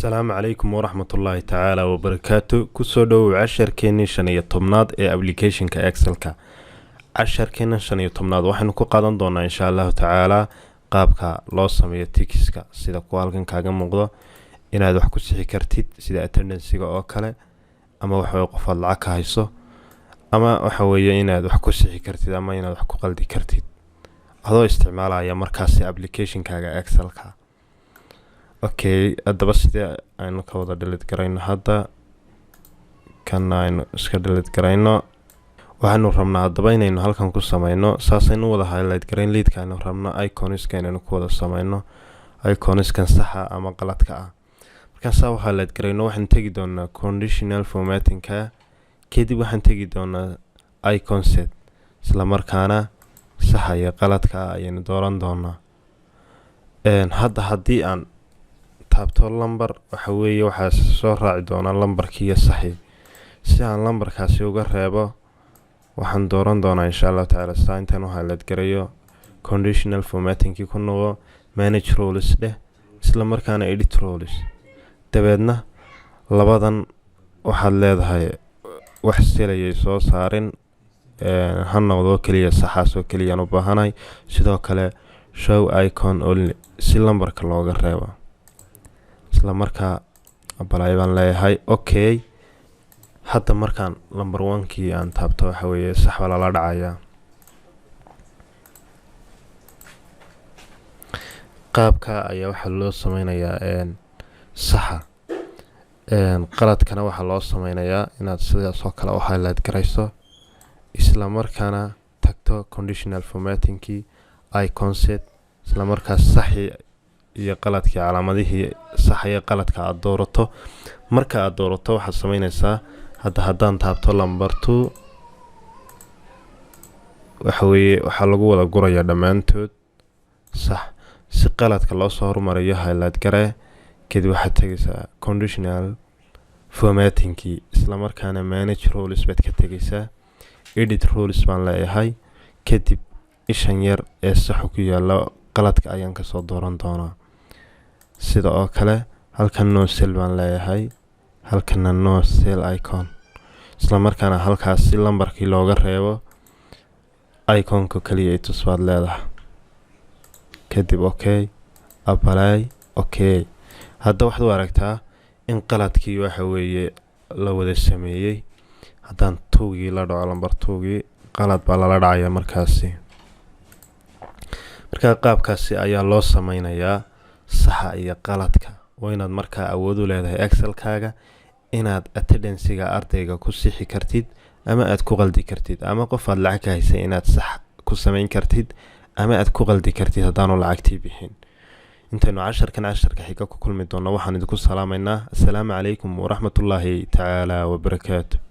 السلام عليكم ورحمة الله تعالى وبركاته. كسو دو عشر كيني شانية طمناد ابليكيشن كاكسل كا عشر كينا شانية طمناد waxaynu ku qaadan doonaa insha Allah taala qaabka loo sameeyo tikiska sida kuwalkan kaaga muuqdo inaad wax ku sixi kartid sida attendance-ga oo kale ama waxa qof aad lacag ka hayso ama waxa weeye inaad wax ku sixi kartid ama inaad wax ku qaldi kartid adoo isticmaalaya markaas application kaaga Excel ka. Okay, adaba sida aynu ka wada delete garayno hadda kan aynu iska delete garayno waxaanu rabnaa hadaba inaynu halkan ku sameeyno saasaynu wada highlight garayn leadka aynu rabno icons-ka inaynu ku wada sameeyno icons-kan saxa ama qaladka ah marka saa highlight garayno waxaan tagi doonaa conditional formatting-ka kadib waxaan tagi doonaa icon set isla markaana saxa iyo qaladka ayaynu dooran doonaa hadda haddii aan taabto lambar waxa weeye waxa soo raaci doona lambarkiiyo saxi si aan lambarkaasi uga reebo waxaan dooran doonaa insha Allah taala intaan u highlight garayo conditional formatting-ki ku noqo manage roles dheh isla markaana edit roles dabeedna labadan waxaad leedahay wax silayay soo saarin han noqdo kaliya saxaas oo kaliya u baahanay sidoo kale show icon only si lambarka looga reebo isla markaa apply baan leeyahay. Okay, hadda markaan number 1-kii aan taabto waxa weeye sax wala la dhacaya qaabka ayaa waxa loo sameynayaa saxa qaladkana waxa loo sameynayaa inaad sidaas oo kale u highlight garayso isla markaana tagto conditional formatting-ki icon set isla markaa saxi iyo qaladkii calaamadihii sax iyo qaladka aad doorato marka aad doorato waxaad sameynaysaa haddaan taabto number 2 waxa weeye waxa lagu wada guraya dhamaantood sax si qaladka loo soo hormariyo highlight gare kadib waxaad tagaysaa conditional formatting-ki isla markaana manage roles baad ka tagaysaa edit roles baan leeyahay kadib ishan yar ee sax ku yaala qaladka ayaan ka soo dooran doonaa sida oo kale halkan no cell baan leeyahay halkan no cell icon isla markaana halkaas si lambarkii looga reebo icon-ka kaliya ay tusbaad leedahay kadib okay apply. Okay, hadda waxaad u aragtaa in qaladkii waxa weeye la wada sameeyay haddaan tuugii la dhaco lambar tuugii qalad baa la dhacaya markaasi marka qaabkaasi ayaa loo sameynayaa saxa iyo qaladka waa inaad markaa awood u leedahay Excel-kaaga inaad attendance-ga ardayga ku sixi kartid ama aad ku qaldi kartid ama qof aad lacag ka haysay inaad sax ku sameyn kartid ama aad ku qaldi kartid haddaanu lacagtii bixin. intaynu casharka xiga ku kulmi doono waxaan idinku salaamaynaa. Assalaamu calaykum waraxmatullaahi tacaala wabarakaatuh.